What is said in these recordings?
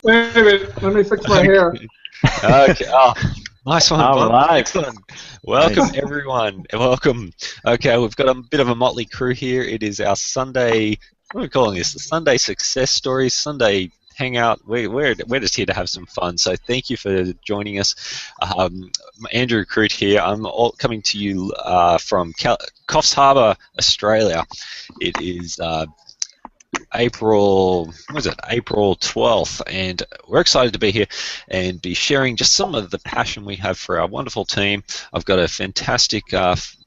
Wait a minute, let me fix my hair. Okay. Oh, nice one, All Bob. right. Excellent. Welcome, Nice. everyone. Welcome. Okay, we've got a bit of a motley crew here. It is our Sunday, what are we calling this? The Sunday success stories, Sunday hangout. We're just here to have some fun. So thank you for joining us. Andrew Crute here. I'm coming to you from Coffs Harbour, Australia. It is April 12th, and we're excited to be here and be sharing just some of the passion we have for our wonderful team. I've got a fantastic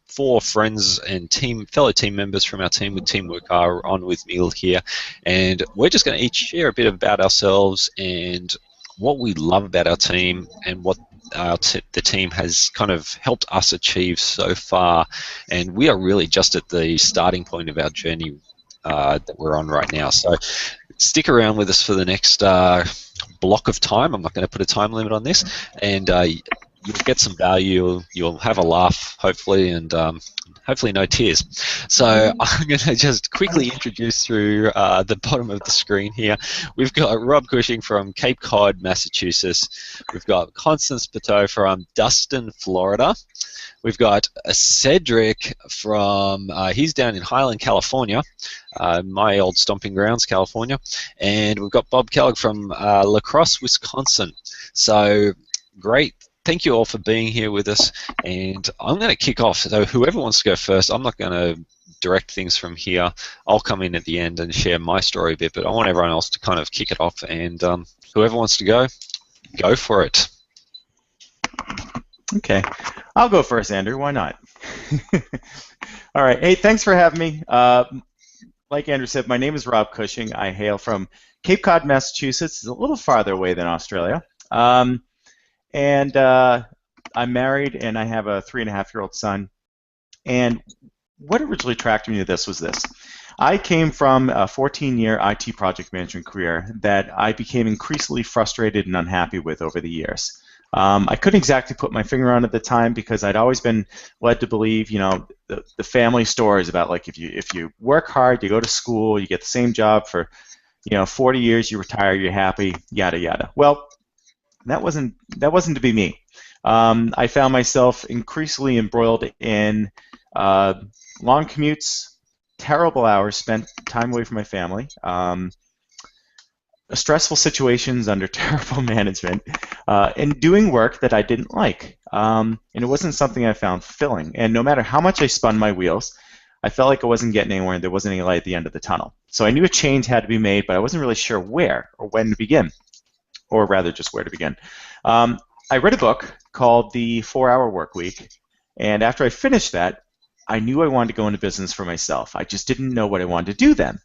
four friends and fellow team members from our team with Team Wukar on with me here, and we're just going to each share a bit about ourselves and what we love about our team and what the team has kind of helped us achieve so far. And we are really just at the starting point of our journey that we're on right now. So stick around with us for the next block of time. I'm not going to put a time limit on this, and you'll get some value. You'll have a laugh, hopefully, and hopefully no tears. So I'm going to just quickly introduce through the bottom of the screen here. We've got Rob Cushing from Cape Cod, Massachusetts. We've got Constance Pateau from Dustin, Florida. We've got Cedric from, he's down in Highland, California, my old stomping grounds, California. And we've got Bob Kellogg from La Crosse, Wisconsin. So great. Thank you all for being here with us. And I'm going to kick off. So whoever wants to go first, I'm not going to direct things from here. I'll come in at the end and share my story a bit, but I want everyone else to kind of kick it off. And whoever wants to go for it. Okay. I'll go first, Andrew. Why not? All right. Hey, thanks for having me. Like Andrew said, my name is Rob Cushing. I hail from Cape Cod, Massachusetts. It's a little farther away than Australia. I'm married, and I have a 3.5-year-old son. And what originally attracted me to this was this. I came from a 14-year IT project management career that I became increasingly frustrated and unhappy with over the years. I couldn't exactly put my finger on it at the time because I'd always been led to believe, the family stories about like if you work hard, you go to school, you get the same job for, 40 years, you retire, you're happy, yada yada. Well, that wasn't to be me. I found myself increasingly embroiled in long commutes, terrible hours spent time away from my family. Stressful situations under terrible management, and doing work that I didn't like. And it wasn't something I found fulfilling. And no matter how much I spun my wheels, I felt like I wasn't getting anywhere and there wasn't any light at the end of the tunnel. So I knew a change had to be made, but I wasn't really sure where or when to begin, or rather just where to begin. I read a book called The 4-Hour Workweek, and after I finished that, I knew I wanted to go into business for myself. I just didn't know what I wanted to do then.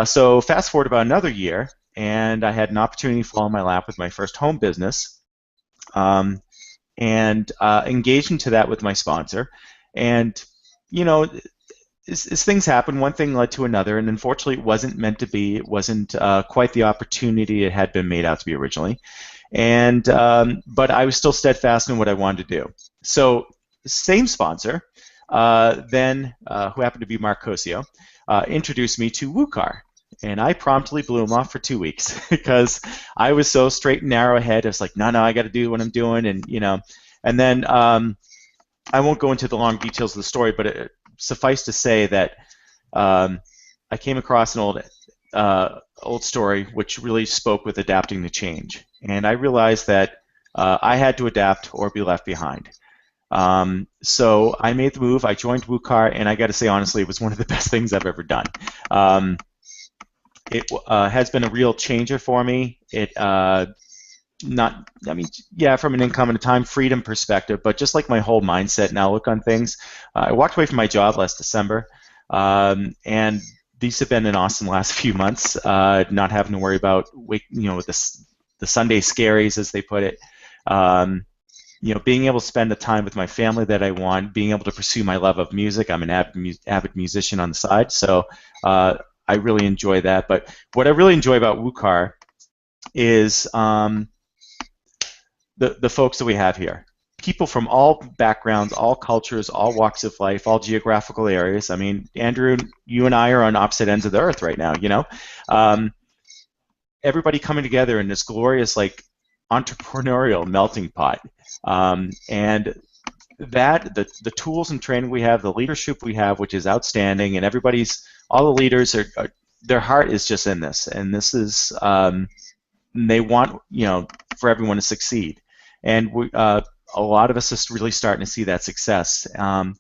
So fast forward about another year, and I had an opportunity fall in my lap with my first home business, and engaged into that with my sponsor. And, as things happen, one thing led to another, and unfortunately it wasn't meant to be. It wasn't quite the opportunity it had been made out to be originally. And but I was still steadfast in what I wanted to do. So same sponsor, then who happened to be Mark Cosio, introduced me to Wukar. And I promptly blew him off for 2 weeks because I was so straight and narrow ahead. I was like, no, I got to do what I'm doing, and then I won't go into the long details of the story, but suffice to say that I came across an old story which really spoke with adapting to change, and I realized that I had to adapt or be left behind. So I made the move. I joined Wukar, and I got to say honestly, it was one of the best things I've ever done. It has been a real changer for me. From an income and a time freedom perspective, but just like my whole mindset and outlook on things. I walked away from my job last December, and these have been an awesome last few months. Not having to worry about the Sunday scaries, as they put it. Being able to spend the time with my family that I want, being able to pursue my love of music. I'm an avid musician on the side, so I really enjoy that. But what I really enjoy about Wukar is the folks that we have here. People from all backgrounds, all cultures, all walks of life, all geographical areas. I mean, Andrew, you and I are on opposite ends of the earth right now, everybody coming together in this glorious like entrepreneurial melting pot. And that the tools and training we have, the leadership we have, which is outstanding, and all the leaders are their heart is just in this, and this is they want for everyone to succeed, and a lot of us are really starting to see that success.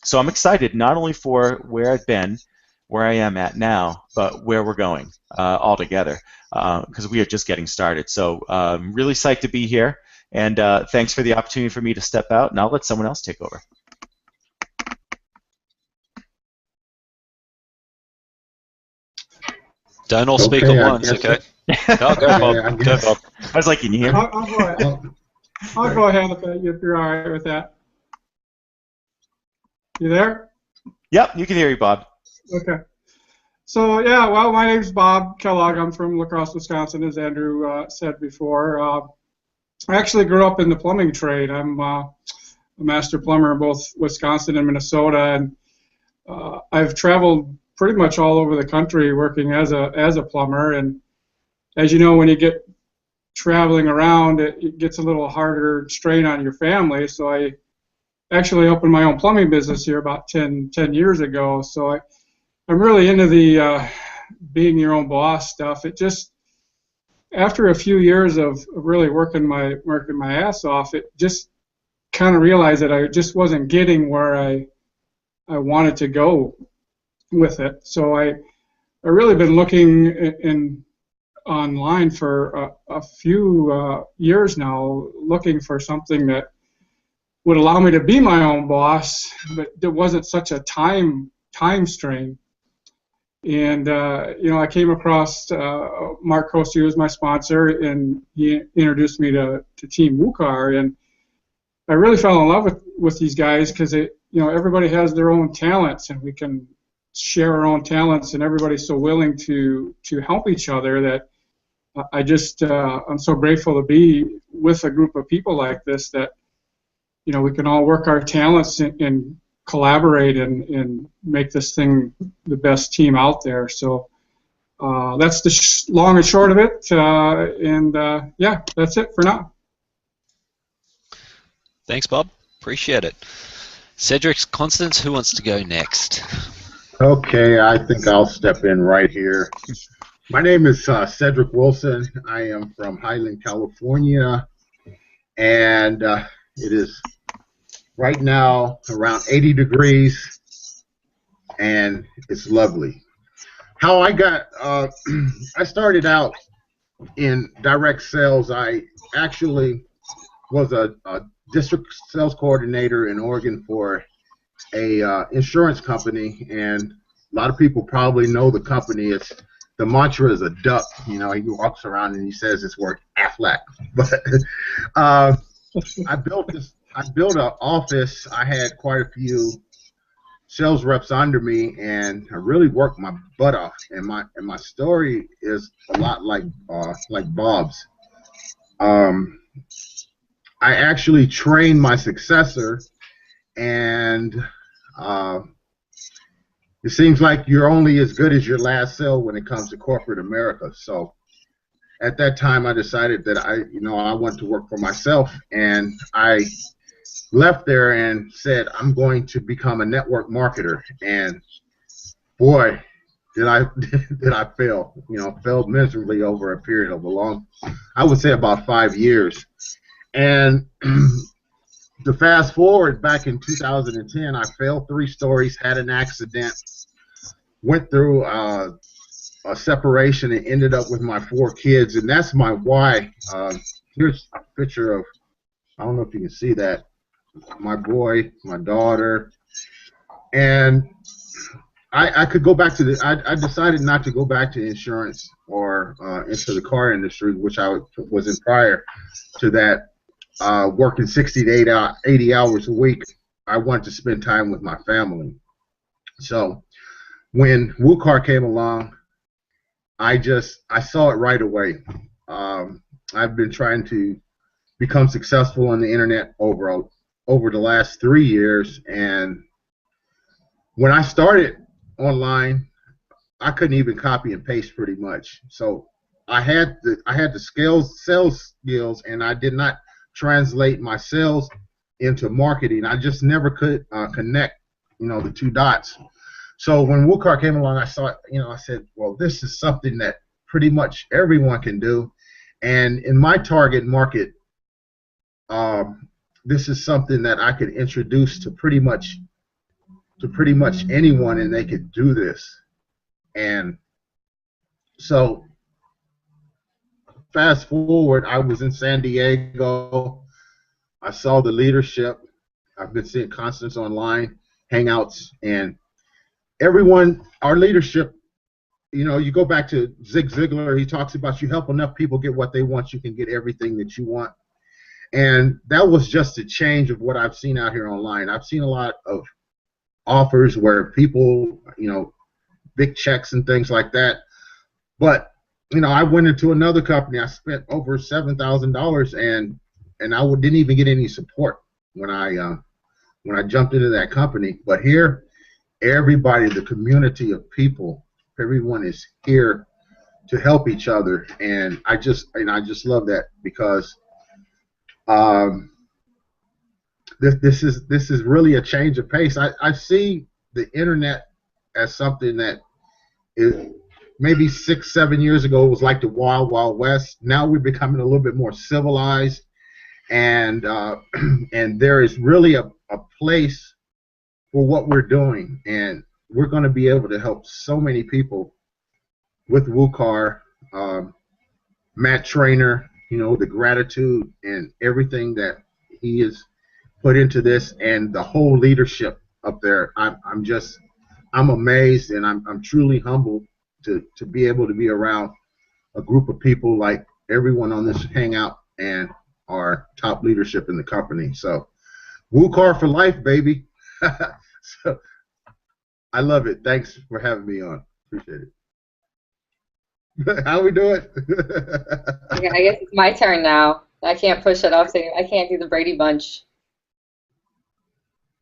So I'm excited not only for where I've been, where I am at now, but where we're going all together, because we are just getting started. So I'm really psyched to be here. And thanks for the opportunity for me to step out, and I'll let someone else take over. Don't all speak at once, okay? No, go, Bob. Go, Bob. I was like, can you hear me? I'll go ahead. I'll go ahead if you're all right with that. You there? Yep, you can hear you, Bob. Okay. So, yeah, well, my name's Bob Kellogg. I'm from La Crosse, Wisconsin, as Andrew said before. I actually grew up in the plumbing trade. I'm a master plumber in both Wisconsin and Minnesota, and I've traveled pretty much all over the country working as a plumber. And as you know, when you get traveling around, it gets a little harder strain on your family. So I actually opened my own plumbing business here about 10 years ago. So I'm really into the being your own boss stuff. It just after a few years of really working my ass off, it just kind of realized that I just wasn't getting where I wanted to go with it. So I really been looking online for a few years now, looking for something that would allow me to be my own boss, but there wasn't such a time strain. And I came across Mark Costas, who was my sponsor, and he introduced me to Team Wukar, and I really fell in love with these guys because everybody has their own talents, and we can share our own talents, and everybody's so willing to help each other that I'm so grateful to be with a group of people like this that we can all work our talents and collaborate and make this thing the best team out there. So that's the long and short of it. Yeah, that's it for now. Thanks, Bob. Appreciate it. Cedric, Constance, who wants to go next? Okay, I think I'll step in right here. My name is Cedric Wilson. I am from Highland, California, and it is right now around 80 degrees, and it's lovely. How I got, I started out in direct sales. I actually was a district sales coordinator in Oregon for a insurance company, and a lot of people probably know the company. The mantra is a duck. He walks around and he says it's worth Aflac. But I built an office. I had quite a few sales reps under me, and I really worked my butt off. And my story is a lot like Bob's. I actually trained my successor, and it seems like you're only as good as your last sale when it comes to corporate America. So at that time, I decided that I wanted to work for myself, and I left there and said I'm going to become a network marketer. And boy, did I fail? Failed miserably over a period of I would say about 5 years. And to fast forward, back in 2010, I failed 3 stories, had an accident, went through a separation, and ended up with my 4 kids, and that's my why. Here's a picture of, I don't know if you can see that, my boy, my daughter, and I could go back to I decided not to go back to insurance or into the car industry, which I was in prior to that. Working 60 to 80 hours a week, I wanted to spend time with my family. So when Wukar came along, I saw it right away. I've been trying to become successful on the internet over the last 3 years, and when I started online, I couldn't even copy and paste pretty much. So I had the sales skills, and I did not translate my sales into marketing. I just never could connect, the two dots. So when Wukar came along, I saw it, I said, well, this is something that pretty much everyone can do. And in my target market, this is something that I could introduce to pretty much anyone, and they could do this. And so fast forward, I was in San Diego. I saw the leadership. I've been seeing Constance online, hangouts, and everyone, our leadership, you go back to Zig Ziglar, he talks about you help enough people get what they want, you can get everything that you want. And that was just a change of what I've seen out here online. I've seen a lot of offers where people, big checks and things like that. But, I went into another company. I spent over $7,000, and I didn't even get any support when I jumped into that company. But here, everybody, the community of people, everyone is here to help each other, and I just love that, because this is really a change of pace. I see the internet as something that is maybe 6-7 years ago was like the Wild Wild West. Now we're becoming a little bit more civilized, and there is really a place for what we're doing, and we're going to be able to help so many people with Wukar, Matt Trainer, the gratitude and everything that he has put into this, and the whole leadership up there. I'm amazed, and I'm truly humbled to be able to be around a group of people like everyone on this hangout and our top leadership in the company. So Wukar for life, baby. So I love it. Thanks for having me on. Appreciate it. How we doing? Yeah, I guess it's my turn now. I can't push it off. So I can't do the Brady Bunch.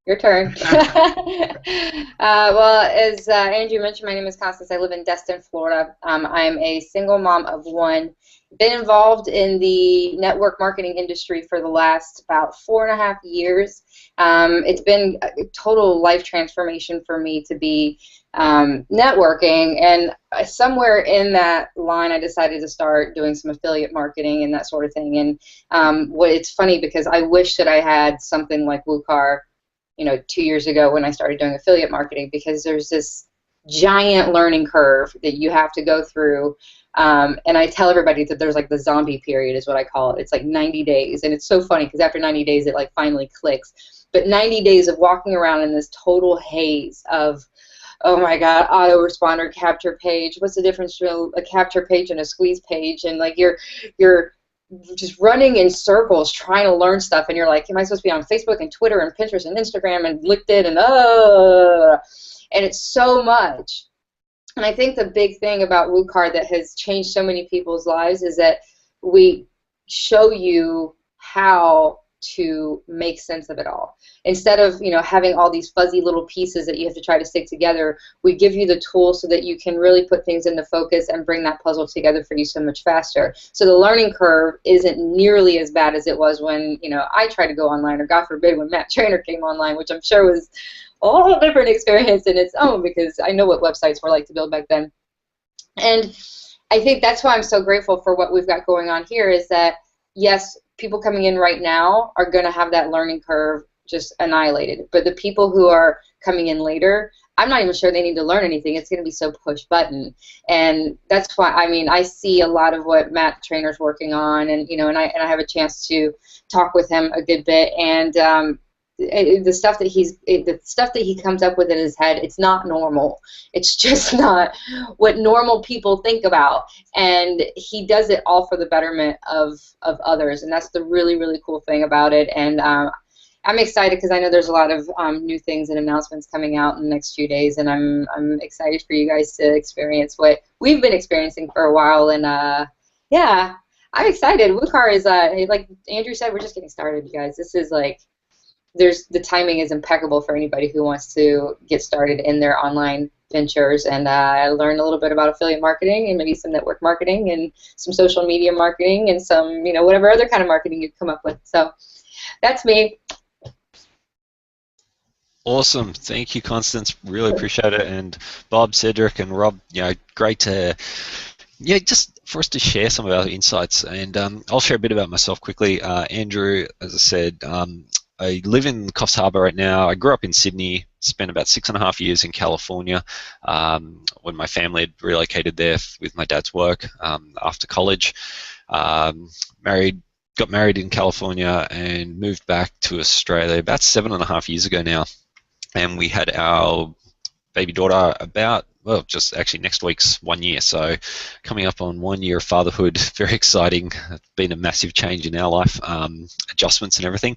Your turn. Well, as Andrew mentioned, my name is Costas. I live in Destin, Florida. I'm a single mom of one. Been involved in the network marketing industry for the last about 4.5 years. It's been a total life transformation for me to be networking, and somewhere in that line I decided to start doing some affiliate marketing and that sort of thing. And it's funny because I wish that I had something like Wukar 2 years ago when I started doing affiliate marketing, because there's this giant learning curve that you have to go through. And I tell everybody that there's like the zombie period is what I call it. It's like 90 days. And it's so funny because after 90 days it like finally clicks. But 90 days of walking around in this total haze of, oh my God, autoresponder, capture page. What's the difference between a capture page and a squeeze page? And like you're just running in circles trying to learn stuff, and you're like, am I supposed to be on Facebook and Twitter and Pinterest and Instagram and LinkedIn and it's so much. And I think the big thing about Wukar that has changed so many people's lives is that we show you how to make sense of it all. Instead of having all these fuzzy little pieces that you have to try to stick together, we give you the tools so that you can really put things into focus and bring that puzzle together for you so much faster. So the learning curve isn't nearly as bad as it was when I tried to go online, or God forbid when Matt Trainer came online, which I'm sure was a whole different experience in its own, because I know what websites were like to build back then. And I think that's why I'm so grateful for what we've got going on here, is that yes, people coming in right now are going to have that learning curve just annihilated. But the people who are coming in later, I'm not even sure they need to learn anything. It's going to be so push button. And that's why, I see a lot of what Matt Trainer's working on, and I have a chance to talk with him a good bit. And the stuff that he comes up with in his head, it's not normal. It's just not what normal people think about, and he does it all for the betterment of others, and that's the really, really cool thing about it. And I'm excited because I know there's a lot of new things and announcements coming out in the next few days, and I'm excited for you guys to experience what we've been experiencing for a while. And yeah, I'm excited. Wukar is like Andrew said, we're just getting started, you guys. This is like, the timing is impeccable for anybody who wants to get started in their online ventures, and I learned a little bit about affiliate marketing and maybe some network marketing and some social media marketing and some, whatever other kind of marketing you'd come up with. So that's me. Awesome. Thank you, Constance. Really appreciate it. And Bob, Cedric, and Rob, great to, just for us to share some of our insights. And I'll share a bit about myself quickly. Andrew, as I said, I live in Coffs Harbour right now. I grew up in Sydney, spent about 6.5 years in California when my family had relocated there with my dad's work after college. Got married in California and moved back to Australia about 7.5 years ago now. And we had our baby daughter just actually next week's 1 year. So coming up on 1 year of fatherhood, very exciting. It's been a massive change in our life, adjustments and everything.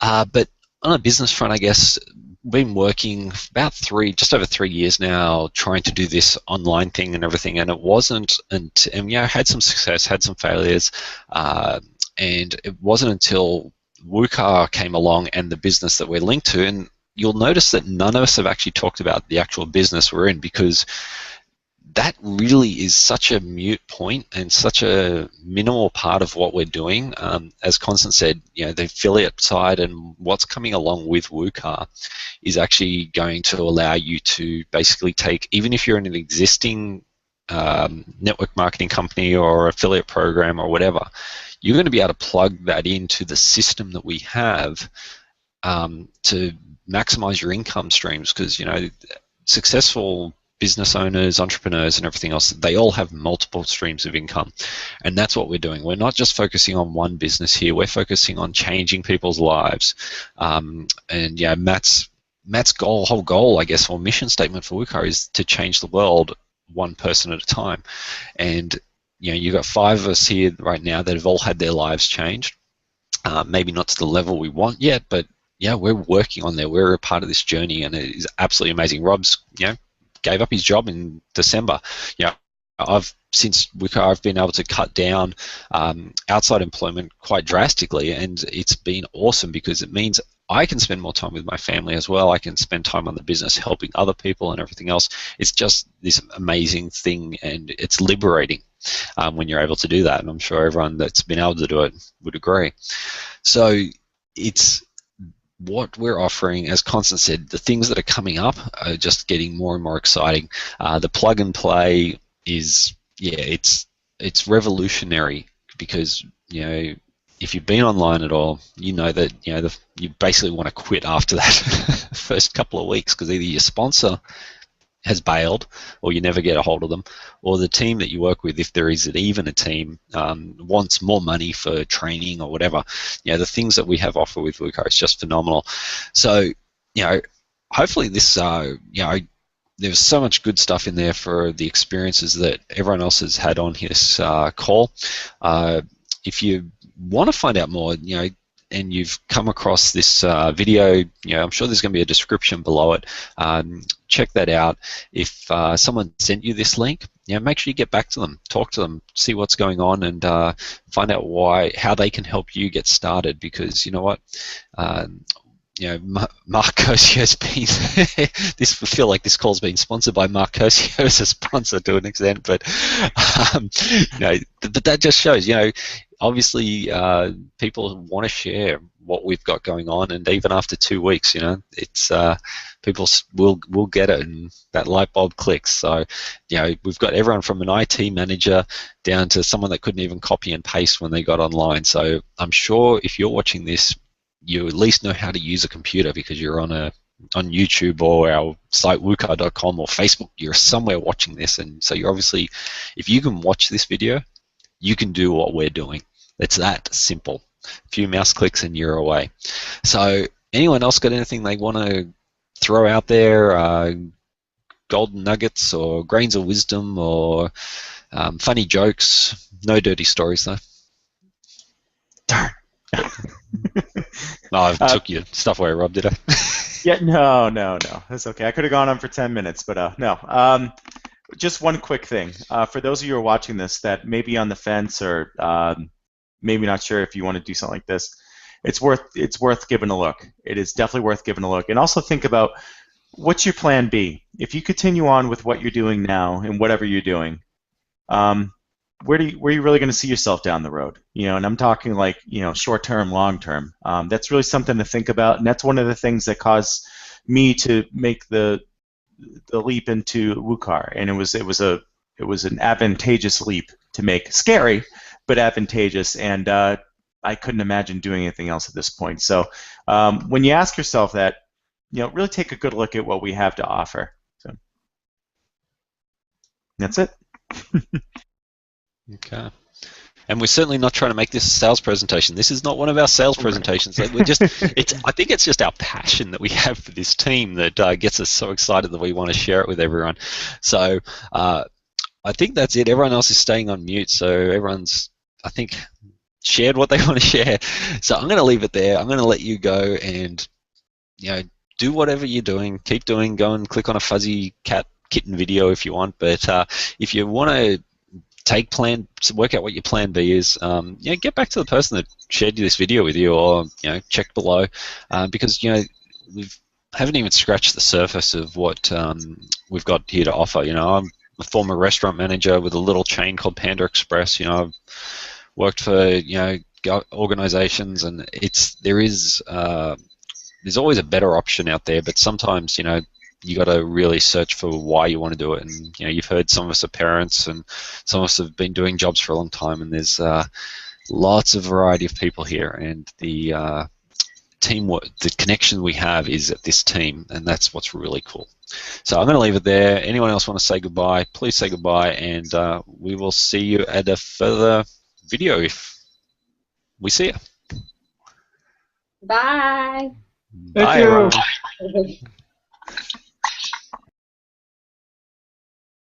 But on a business front, I guess, been working about just over 3 years now, trying to do this online thing and everything. And it wasn't, and had some success, had some failures, and it wasn't until Wukar came along and the business that we're linked to, and you'll notice that none of us have actually talked about the actual business we're in, because that really is such a moot point and such a minimal part of what we're doing. As Constance said, the affiliate side and what's coming along with Wukar is actually going to allow you to basically take, even if you're in an existing network marketing company or affiliate program or whatever, you're going to be able to plug that into the system that we have to maximize your income streams, because successful business owners, entrepreneurs, and everything else, they all have multiple streams of income, and that's what we're doing. We're not just focusing on one business here. We're focusing on changing people's lives, and Matt's whole goal, I guess, or mission statement for Wukar is to change the world one person at a time. And you've got 5 of us here right now that have all had their lives changed. Maybe not to the level we want yet, but we're working on there. We're a part of this journey, and it is absolutely amazing. Rob's, gave up his job in December. Since Wukar, I've been able to cut down outside employment quite drastically, and it's been awesome because it means I can spend more time with my family as well. I can spend time on the business helping other people and everything else. It's just this amazing thing, and it's liberating when you're able to do that, and I'm sure everyone that's been able to do it would agree. So it's what we're offering. As Constance said, the things that are coming up are just getting more and more exciting. The plug and play is, it's revolutionary, because if you've been online at all, you know that you basically want to quit after that first couple of weeks, because either your sponsor has bailed, or you never get a hold of them, or the team that you work with, if there is even a team, wants more money for training or whatever. The things that we have offer with Wukar is just phenomenal. So, hopefully this, there's so much good stuff in there for the experiences that everyone else has had on his call. If you want to find out more, and you've come across this video, I'm sure there's going to be a description below it. Check that out. If someone sent you this link, make sure you get back to them, talk to them, see what's going on, and find out how they can help you get started. Because you know what, Mark Curcio's been. I feel like this call's been sponsored by Mark Curcio as a sponsor to an extent, but but that just shows, obviously people want to share what we've got going on, and even after 2 weeks, it's people will get it, and that light bulb clicks. So, we've got everyone from an IT manager down to someone that couldn't even copy and paste when they got online. So I'm sure if you're watching this, you at least know how to use a computer, because you're on YouTube or our site wukar.com or Facebook. You're somewhere watching this, and so you're obviously, if you can watch this video, you can do what we're doing. It's that simple. A few mouse clicks and you're away. So anyone else got anything they want to throw out there? Golden nuggets or grains of wisdom or funny jokes? No dirty stories though. Darn. No, I took your stuff away, Rob, did I? Yeah, no. That's okay. I could have gone on for 10 minutes, but no. Just one quick thing. For those of you who are watching this that may be on the fence or maybe not sure if you want to do something like this, it's worth giving a look. It is definitely worth giving a look. And also think about what's your plan B? If you continue on with what you're doing now and whatever you're doing, where are you really going to see yourself down the road? And I'm talking like, short term, long term. That's really something to think about, and that's one of the things that caused me to make the leap into Wukar, and it was an advantageous leap to make, scary, but advantageous, and I couldn't imagine doing anything else at this point. So when you ask yourself that, really take a good look at what we have to offer. So that's it. Okay. And we're certainly not trying to make this a sales presentation. This is not one of our sales presentations. I think it's just our passion that we have for this team that gets us so excited that we want to share it with everyone. So I think that's it. Everyone else is staying on mute, so everyone's, I think, shared what they want to share. So I'm going to leave it there. I'm going to let you go and, do whatever you're doing. Keep doing. Go and click on a fuzzy kitten video if you want. But if you want to work out what your plan B is, get back to the person that shared this video with you, or check below, because we haven't even scratched the surface of what we've got here to offer. I'm a former restaurant manager with a little chain called Panda Express. I've worked for organizations, and there's always a better option out there, but sometimes you got to really search for why you want to do it. And you've heard some of us are parents, and some of us have been doing jobs for a long time, and there's lots of variety of people here, and the teamwork, the connection we have is at this team, and that's what's really cool. So I'm going to leave it there. Anyone else want to say goodbye, please say goodbye, and we will see you at a further video if we see you. Bye. Thank Bye, you. everyone.